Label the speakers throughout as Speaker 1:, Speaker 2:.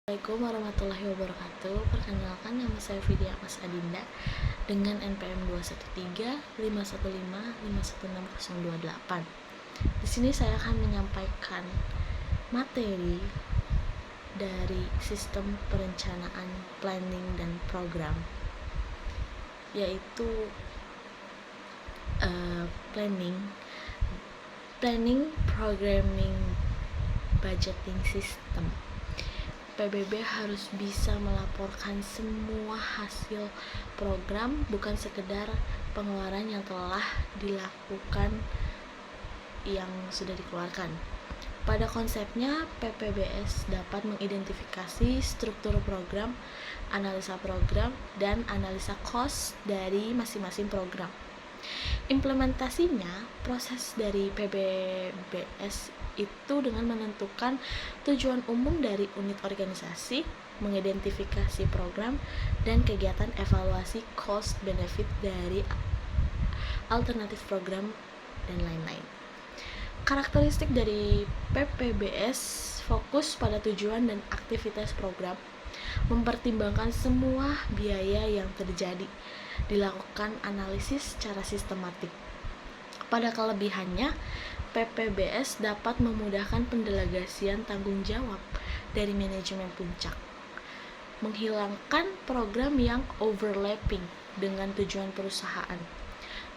Speaker 1: Assalamualaikum warahmatullahi wabarakatuh. Perkenalkan, nama saya Vidya Mas Adinda dengan NPM 21351551628. Di sini saya akan menyampaikan materi dari sistem perencanaan, planning dan program, yaitu planning, programming, budgeting system. PBB harus bisa melaporkan semua hasil program, bukan sekedar pengeluaran yang telah dilakukan, yang sudah dikeluarkan. Pada konsepnya, PPBS dapat mengidentifikasi struktur program, analisa program, dan analisa cost dari masing-masing program. Implementasinya, proses dari PPBS itu dengan menentukan tujuan umum dari unit organisasi, mengidentifikasi program, dan kegiatan evaluasi cost benefit dari alternatif program, dan lain-lain. Karakteristik dari PPBS fokus pada tujuan dan aktivitas program, mempertimbangkan semua biaya yang terjadi, dilakukan analisis secara sistematik. Pada kelebihannya, PPBS dapat memudahkan pendelegasian tanggung jawab dari manajemen puncak, menghilangkan program yang overlapping dengan tujuan perusahaan,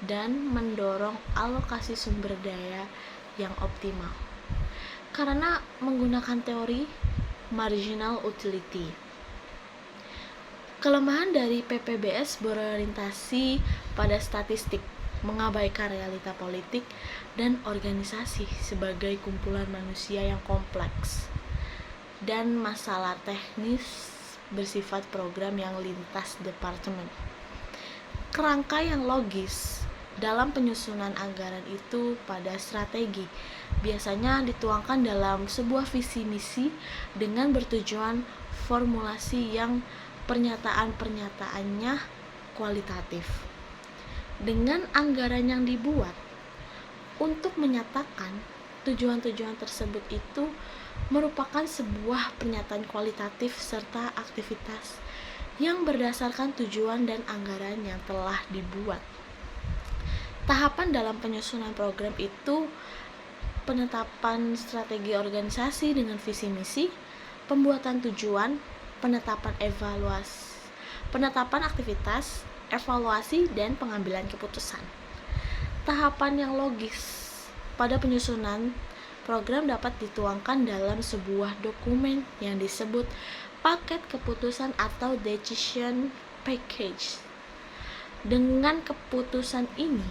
Speaker 1: dan mendorong alokasi sumber daya yang optimal karena menggunakan teori marginal utility. Kelemahan dari PPBS berorientasi pada statistik, mengabaikan realita politik dan organisasi sebagai kumpulan manusia yang kompleks, dan masalah teknis bersifat program yang lintas departemen. Kerangka yang logis dalam penyusunan anggaran itu pada strategi biasanya dituangkan dalam sebuah visi misi dengan bertujuan formulasi yang pernyataan-pernyataannya kualitatif. Dengan anggaran yang dibuat untuk menyatakan tujuan-tujuan tersebut itu merupakan sebuah pernyataan kualitatif serta aktivitas yang berdasarkan tujuan dan anggaran yang telah dibuat. Tahapan dalam penyusunan program itu penetapan strategi organisasi dengan visi misi, pembuatan tujuan, penetapan aktivitas, evaluasi, dan pengambilan keputusan. Tahapan yang logis pada penyusunan program dapat dituangkan dalam sebuah dokumen yang disebut paket keputusan atau decision package. Dengan keputusan ini,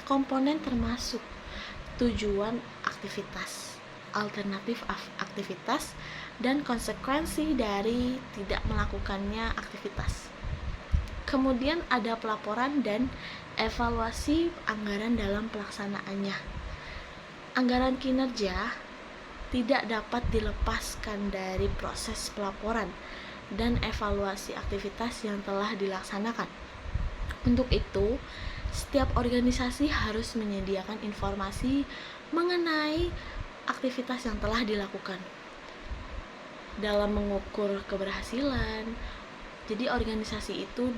Speaker 1: komponen termasuk tujuan aktivitas, alternatif aktivitas, dan konsekuensi dari tidak melakukannya aktivitas. Kemudian ada pelaporan dan evaluasi anggaran dalam pelaksanaannya. Anggaran kinerja tidak dapat dilepaskan dari proses pelaporan dan evaluasi aktivitas yang telah dilaksanakan. Untuk itu, setiap organisasi harus menyediakan informasi mengenai aktivitas yang telah dilakukan dalam mengukur keberhasilan. Jadi organisasi itu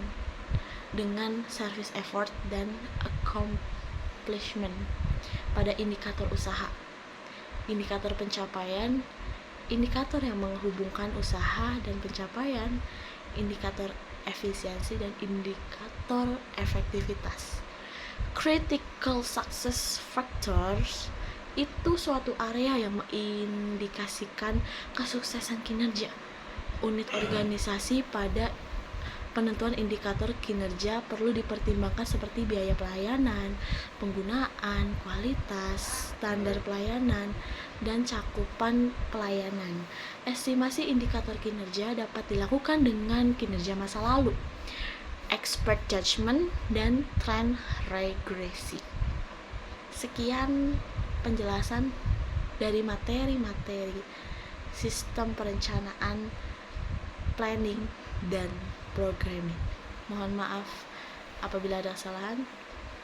Speaker 1: dengan service effort dan accomplishment pada indikator usaha, indikator pencapaian, indikator yang menghubungkan usaha dan pencapaian, indikator efisiensi, dan indikator efektivitas. Critical success factors itu suatu area yang mengindikasikan kesuksesan kinerja unit organisasi. Pada penentuan indikator kinerja perlu dipertimbangkan seperti biaya pelayanan, penggunaan, kualitas, standar pelayanan, dan cakupan pelayanan. Estimasi indikator kinerja dapat dilakukan dengan kinerja masa lalu, expert judgment, dan trend regresi. Sekian penjelasan dari materi-materi sistem perencanaan, planning, dan programming. Mohon maaf apabila ada kesalahan.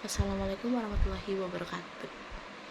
Speaker 1: Wassalamualaikum warahmatullahi wabarakatuh.